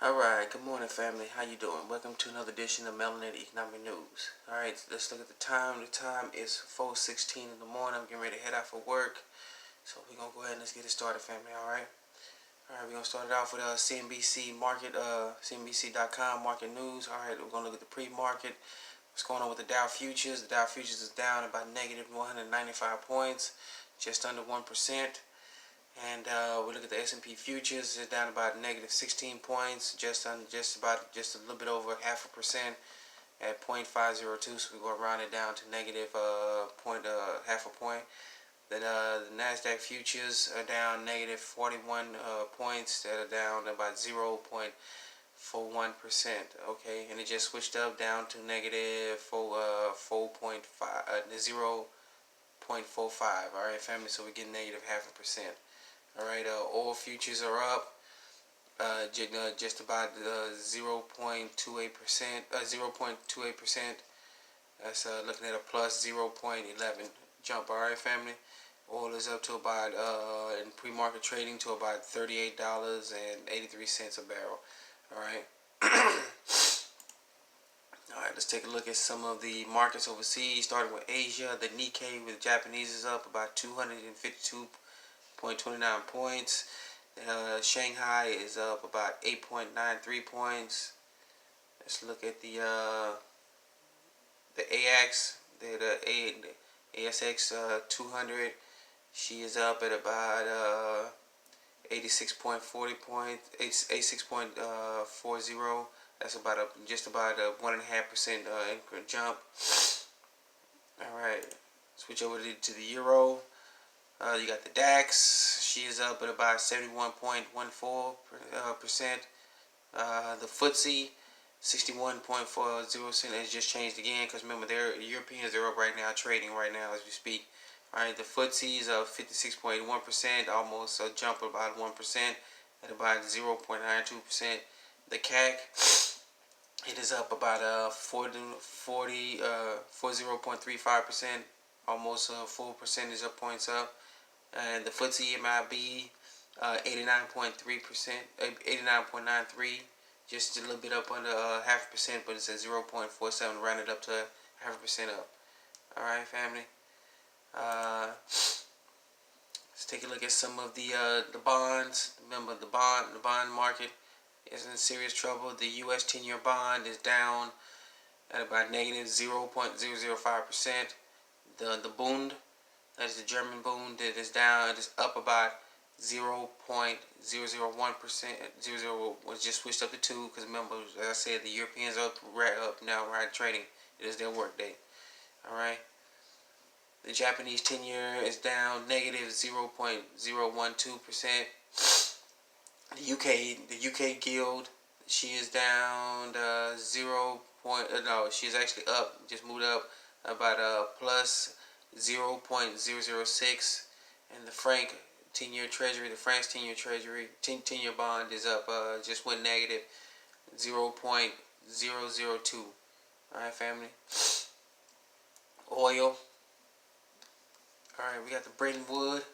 Alright, good morning family. How you doing? Welcome to another edition of Melanin Economic News. Alright, let's look at the time. The time is 4:16 in the morning. I'm getting ready to head out for work. So we're going to go ahead and let's get it started, family, alright? Alright, we're going to start it off with CNBC market, CNBC.com market news. Alright, we're going to look at the pre-market. What's going on with the Dow Futures? The Dow Futures is down about negative 195 points, just under 1%. And we look at the S&P futures. It's down about negative 16 points, just a little bit over 0.5% at 0.502. So we go round it down to negative half a point. Then the Nasdaq futures are down negative 41 points. That are down about 0.41%. Okay, and it just switched up down to negative 0.45. All right, family. So we get negative 0.5%. Alright, oil futures are up just about 0.28%. 0.28%. That's looking at a plus 0.11 jump. Alright, family. Oil is up to about in pre-market trading to about $38.83 a barrel. Alright. Alright, let's take a look at some of the markets overseas, starting with Asia. The Nikkei with Japanese is up about 252.29 points. Shanghai is up about 8.93 points. Let's look at the AX, the ASX 200. She is up at about 86.40 points, 86.40. That's about just about a 1.5% jump. All right, switch over to the euro. You got the DAX. She is up at about 71.14%. The FTSE 61.40 has just changed again because remember, the Europeans are up right now, trading right now as we speak. All right, the FTSE is up 56.1%, almost a jump of about 1% at about 0.92%. The CAC, it is up about 40.35%, almost a full percentage of points up. And the FTSE MIB 89.3%, 89.93, just a little bit up under 0.5%, but it's at 0.47, rounded up to 0.5% up. All right, family. Let's take a look at some of the bonds. Remember, the bond market is in serious trouble. The U.S. 10-year bond is down at about negative 0.005%. The Bund, that's the German Bund, that is down. It is up about 0.001%. 0 was just switched up to 2 because remember, as I said, the Europeans are up now, right, trading. It is their work day. All right. The Japanese 10-year is down negative 0.012%. The UK Guild, she is down she's actually up, just moved up about plus 0.006, and the Franc 10-year Treasury, the France 10-year Treasury, 10-year bond is up, just went negative 0.002. All right, family. Oil. All right, we got the Bretton Woods.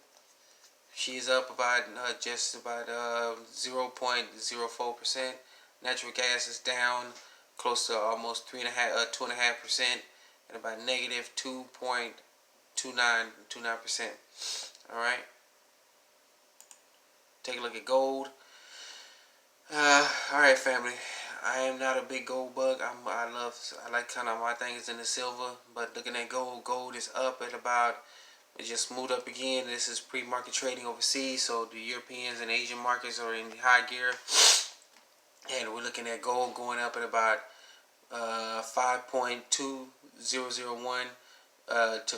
She's up about just about 0.04%. Natural gas is down close to almost 2.5%, at about negative 2.29%. All right. Take a look at gold. All right, family. I am not a big gold bug. I like kind of my thing is in the silver, but looking at gold is up at about. It just moved up again. This is pre-market trading overseas, so the Europeans and Asian markets are in high gear. And we're looking at gold going up at about 5.2001 to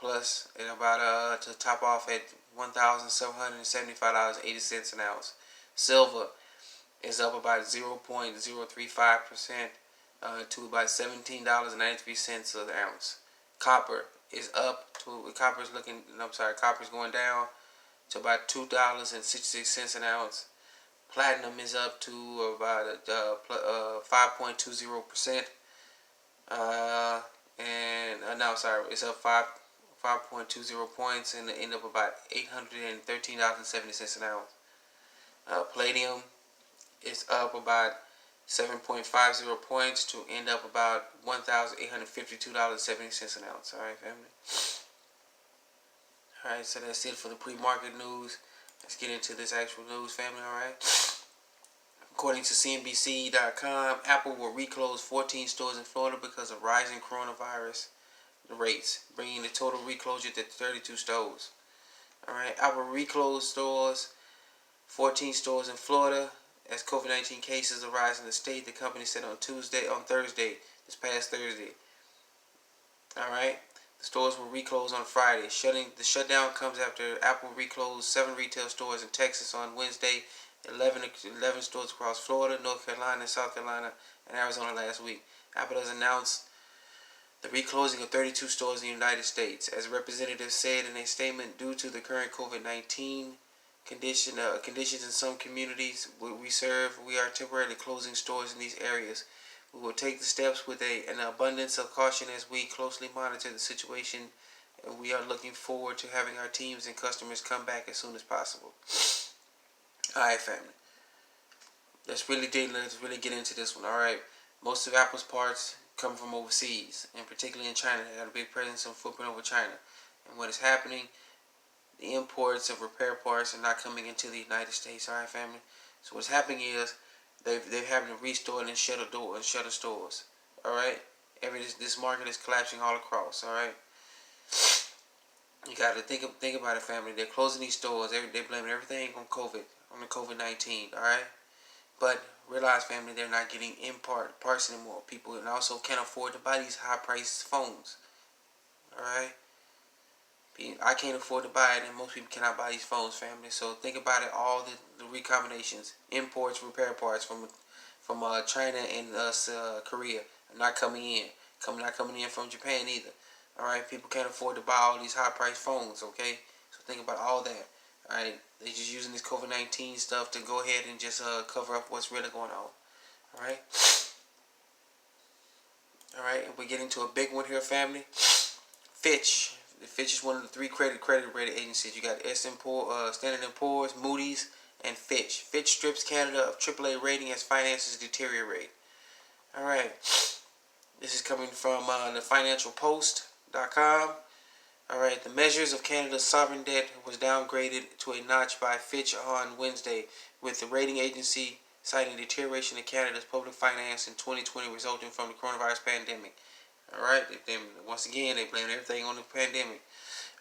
plus, and about to top off at $1,775.80 an ounce. Silver is up about 0.035% to about $17.93 an ounce. Copper is up to copper's going down to about $2.66 an ounce. Platinum is up to about 5.20%. It's up 5.20 points and end up about $813.70 an ounce. Palladium It's up about 7.50 points to end up about $1,852.70 an ounce. All right, family. All right, so that's it for the pre-market news. Let's get into this actual news, family. All right. According to CNBC.com, Apple will reclose 14 stores in Florida because of rising coronavirus rates, bringing the total reclosure to 32 stores. All right, Apple reclosed 14 stores in Florida as COVID-19 cases arise in the state. The company said on Thursday, this past Thursday. All right, the stores were reclosed on Friday. The shutdown comes after Apple reclosed 7 retail stores in Texas on Wednesday, 11 stores across Florida, North Carolina, South Carolina, and Arizona last week. Apple has announced the reclosing of 32 stores in the United States. As representatives said in a statement, due to the current COVID-19 conditions in some communities we serve, we are temporarily closing stores in these areas. We will take the steps with an abundance of caution as we closely monitor the situation, and we are looking forward to having our teams and customers come back as soon as possible. Alright, family. Let's really get into this one. Alright. Most of Apple's parts come from overseas, and particularly in China. They got a big presence and footprint over China. And what is happening, the imports of repair parts are not coming into the United States. Alright, family. So what's happening is they're having to restore and shutter stores. Alright? This market is collapsing all across. Alright? You gotta think about it, family. They're closing these stores. They're blaming everything on the COVID-19. Alright? But realize, family, they're not getting parts anymore. People and also can't afford to buy these high-priced phones. Alright? I can't afford to buy it, and most people cannot buy these phones, family. So think about it, all the recombinations, imports, repair parts from China and Korea are not coming in. Not coming in from Japan either. Alright, people can't afford to buy all these high-priced phones, okay? So think about all that. Alright, they're just using this COVID-19 stuff to go ahead and just cover up what's really going on. Alright? Alright, and we're getting to a big one here, family. Fitch. Fitch is one of the 3 credit rating agencies. You got Standard & Poor's, Moody's, and Fitch. Fitch strips Canada of AAA rating as finances deteriorate. Alright. This is coming from the financialpost.com. Alright, the measures of Canada's sovereign debt was downgraded to a notch by Fitch on Wednesday, with the rating agency citing deterioration in Canada's public finance in 2020 resulting from the coronavirus pandemic. Alright, once again, they blame everything on the pandemic.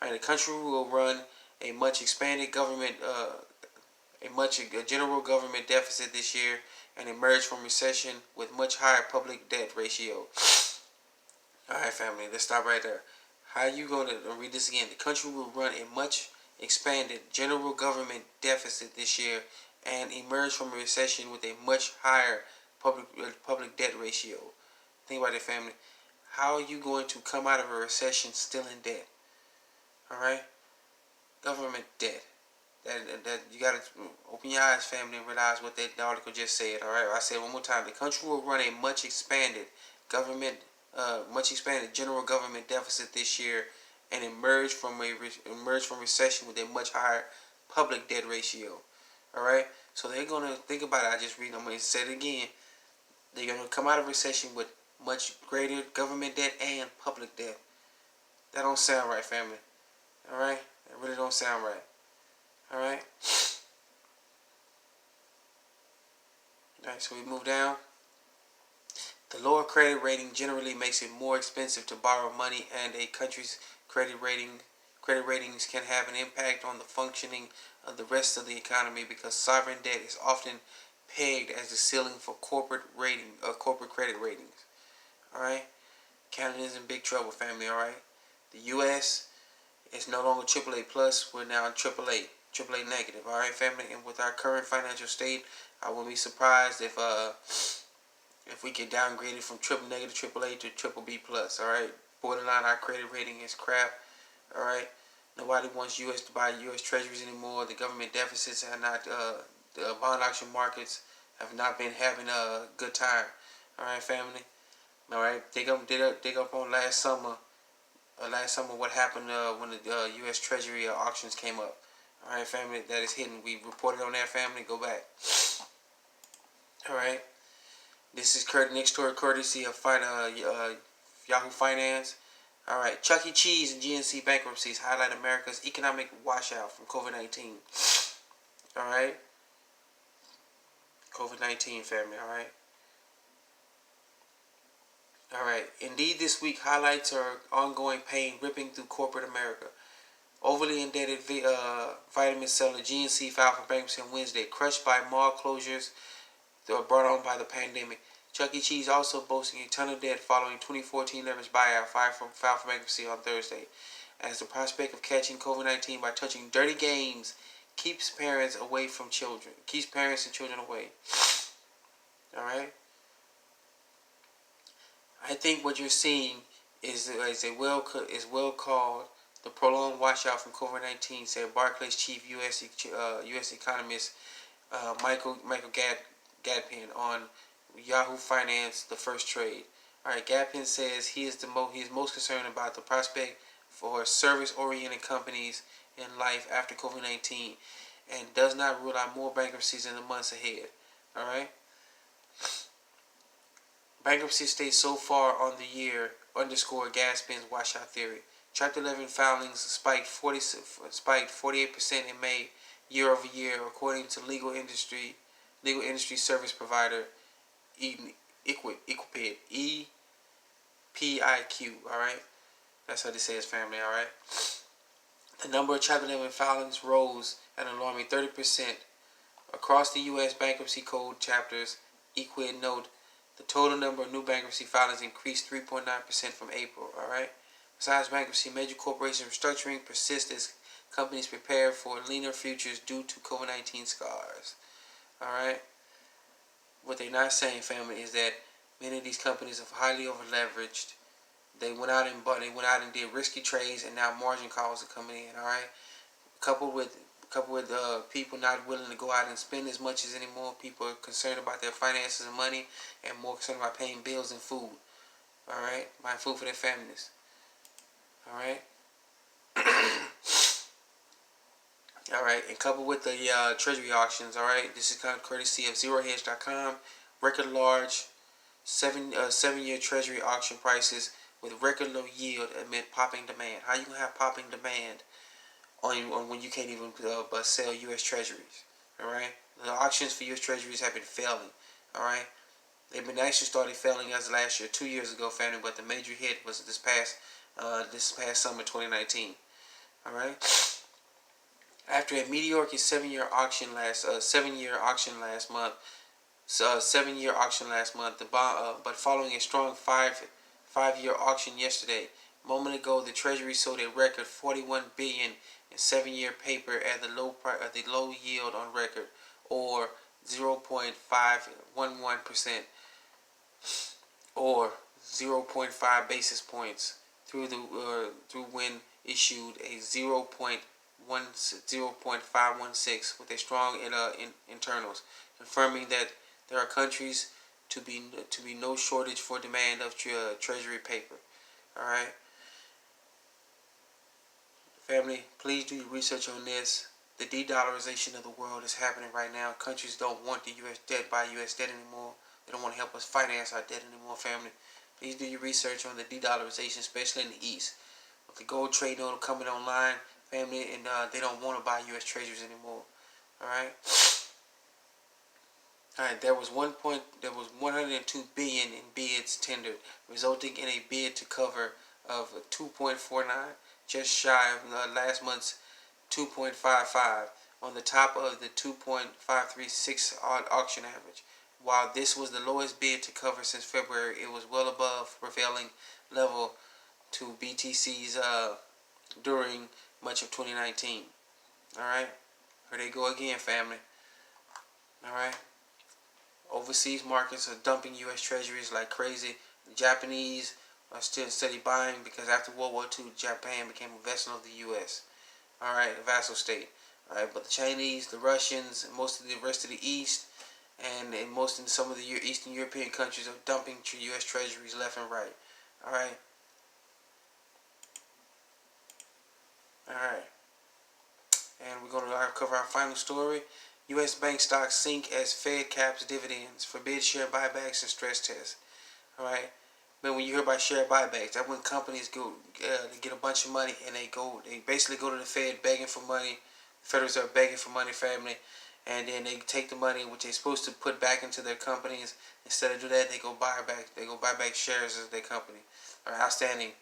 Alright, the country will run a much expanded government, a general government deficit this year and emerge from recession with much higher public debt ratio. Alright, family, let's stop right there. How are you going to read this again? The country will run a much expanded general government deficit this year and emerge from a recession with a much higher public debt ratio. Think about it, family. How are you going to come out of a recession still in debt? Alright? Government debt. That you gotta open your eyes, family, and realize what that article just said. Alright? I said it one more time. The country will run a much expanded general government deficit this year and emerge from recession with a much higher public debt ratio. Alright? So they're gonna think about it. I'm gonna say it again. They're gonna come out of recession with much greater government debt and public debt. That don't sound right, family. Alright? That really don't sound right. Alright? Alright, so we move down. The lower credit rating generally makes it more expensive to borrow money, and a country's credit ratings can have an impact on the functioning of the rest of the economy because sovereign debt is often pegged as the ceiling for corporate credit ratings. Alright? Canada is in big trouble, family, alright? The U.S. is no longer AAA plus, we're now AAA negative, alright, family? And with our current financial state, I wouldn't be surprised if we get downgraded from negative AAA to triple B plus, alright? Borderline, our credit rating is crap, alright? Nobody wants U.S. to buy U.S. treasuries anymore. The government deficits are not, the bond auction markets have not been having a good time, alright, family? Alright, dig up on last summer what happened when the U.S. Treasury auctions came up. Alright, family, that is hidden. We reported on that, family. Go back. All right. This is next story courtesy of Yahoo Finance. All right. Chuck E. Cheese and GNC bankruptcies highlight America's economic washout from COVID-19. All right. COVID-19 family. All right. All right. Indeed, this week highlights are ongoing pain ripping through corporate America. Overly indebted vitamin seller GNC filed for bankruptcy on Wednesday, crushed by mall closures that were brought on by the pandemic. Chuck E. Cheese also boasting a ton of debt following 2014 leveraged buyout filed for bankruptcy on Thursday, as the prospect of catching COVID-19 by touching dirty games keeps parents and children away. All right. I think what you're seeing is well called the prolonged washout from COVID-19, said Barclays chief U.S. economist Michael Gadpin on Yahoo Finance, the first trade. All right, Gadpin says he is most concerned about the prospect for service-oriented companies in life after COVID-19, and does not rule out more bankruptcies in the months ahead. All right. Bankruptcy stays so far on the year underscore Gadpin's washout theory. Chapter 11 filings spiked 48% in May, year over year, according to legal industry service provider Equipid, EPIQ. All right, that's how they say his family. All right, the number of Chapter 11 filings rose at an alarming 30% across the U.S. bankruptcy code chapters. Equid note the total number of new bankruptcy filings increased 3.9% from April. All right. Besides bankruptcy, major corporation restructuring persists as companies prepare for leaner futures due to COVID-19 scars. All right. What they're not saying, family, is that many of these companies are highly over leveraged. They went out and did risky trades, and now margin calls are coming in. All right. Coupled with people not willing to go out and spend as much as anymore. People are concerned about their finances and money, and more concerned about paying bills and food. All right, buying food for their families. All right. All right, and coupled with the Treasury auctions. All right, this is kind of courtesy of ZeroHedge.com. Record large 7-year Treasury auction prices with record low yield amid popping demand. How you gonna have popping demand on when you can't even sell U.S. Treasuries? All right, the auctions for U.S. Treasuries have been failing. All right, they've been actually started failing as last year, 2 years ago, family. But the major hit was this past summer, 2019. All right. After a mediocre 7-year auction last month, but following a strong five-year auction yesterday. A moment ago, the Treasury sold a record $41 billion in 7-year paper at the low yield on record, or 0.511%, or 0.5 basis points through when issued a 0.516 with a strong internals, confirming that there are countries to be no shortage for demand of Treasury paper. All right, family, please do your research on this. The de-dollarization of the world is happening right now. Countries don't want the U.S. debt, buy U.S. debt anymore. They don't want to help us finance our debt anymore, family. Please do your research on the de-dollarization, especially in the East. With the gold trade note coming online, family, and they don't want to buy U.S. treasuries anymore. All right. All right. There was 102 billion in bids tendered, resulting in a bid to cover of 2.49, just shy of last month's 2.55, on the top of the 2.536 auction average. While this was the lowest bid to cover since February, it was well above prevailing level to BTCs during much of 2019. All right, here they go again, family. All right, overseas markets are dumping U.S. treasuries like crazy. The Japanese are still steady buying because after World War II, Japan became a vassal of the U.S. All right, a vassal state. All right, but the Chinese, the Russians, and most of the rest of the East, and some of the Eastern European countries are dumping U.S. treasuries left and right. All right. All right. And we're going to cover our final story. U.S. Bank stocks sink as Fed caps dividends, forbids share buybacks and stress tests. All right. But when you hear about share buybacks, that's when companies go to get a bunch of money and they basically go to the Fed begging for money. The Federal Reserve begging for money, family, and then they take the money which they're supposed to put back into their companies. Instead of do that, they go buy back shares of their company, or outstanding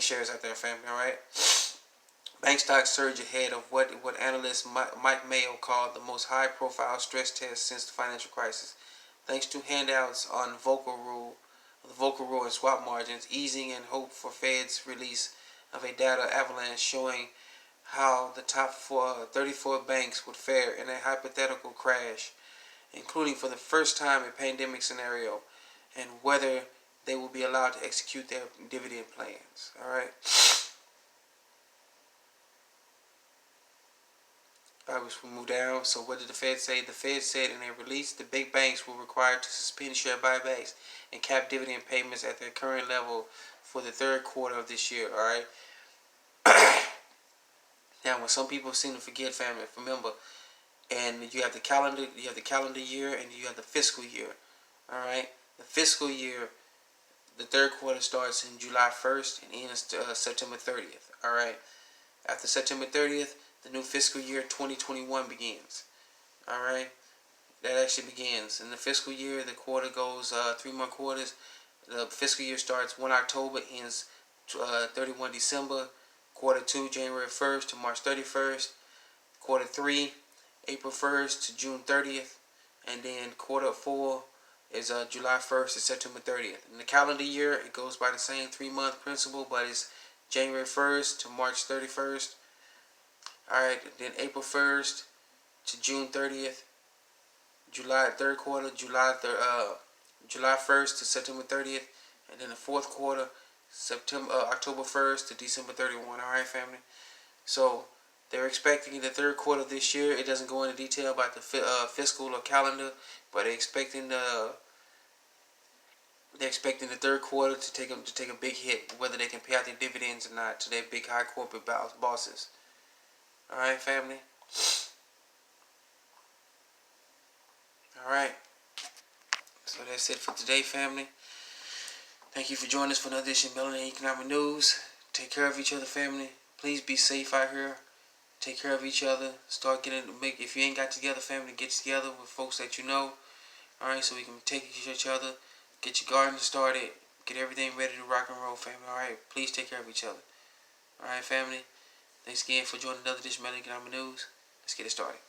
shares out there, family. All right. Bank stocks surge ahead of what analyst Mike Mayo called the most high-profile stress test since the financial crisis, thanks to handouts on the Volcker rule and swap margins, easing and hope for Fed's release of a data avalanche showing how the top 34 banks would fare in a hypothetical crash, including for the first time a pandemic scenario, and whether they will be allowed to execute their dividend plans. All right. Alright, we'll move down. So what did the Fed say? The Fed said in a release the big banks were required to suspend share buybacks and cap dividend payments at their current level for the third quarter of this year. Alright. Now, what some people seem to forget, family, remember, and you have the calendar year and you have the fiscal year. Alright. The fiscal year, the third quarter starts in July 1st and ends September 30th. Alright. After September 30th, the new fiscal year 2021 begins. Alright? That actually begins. In the fiscal year, the quarter goes 3-month quarters. The fiscal year starts 1 October, ends 31 December. Quarter 2, January 1st to March 31st. Quarter 3, April 1st to June 30th. And then quarter 4 is July 1st to September 30th. In the calendar year, it goes by the same 3-month principle, but it's January 1st to March 31st. Alright, then April 1st to June 30th. July third quarter, July 1st to September 30th. And then the fourth quarter, October 1st to December 31. Alright, family. So they're expecting the third quarter of this year. It doesn't go into detail about the fiscal or calendar, but they're expecting the third quarter to take a big hit, whether they can pay out their dividends or not to their big high corporate bosses. Alright, family. Alright. So that's it for today, family. Thank you for joining us for another edition of Melanin Economic News. Take care of each other, family. Please be safe out here. Take care of each other. If you ain't got together, family, get together with folks that you know. Alright, so we can take care of each other. Get your garden started. Get everything ready to rock and roll, family. Alright, please take care of each other. Alright, family. Thanks again for joining another edition of Economic News. Let's get it started.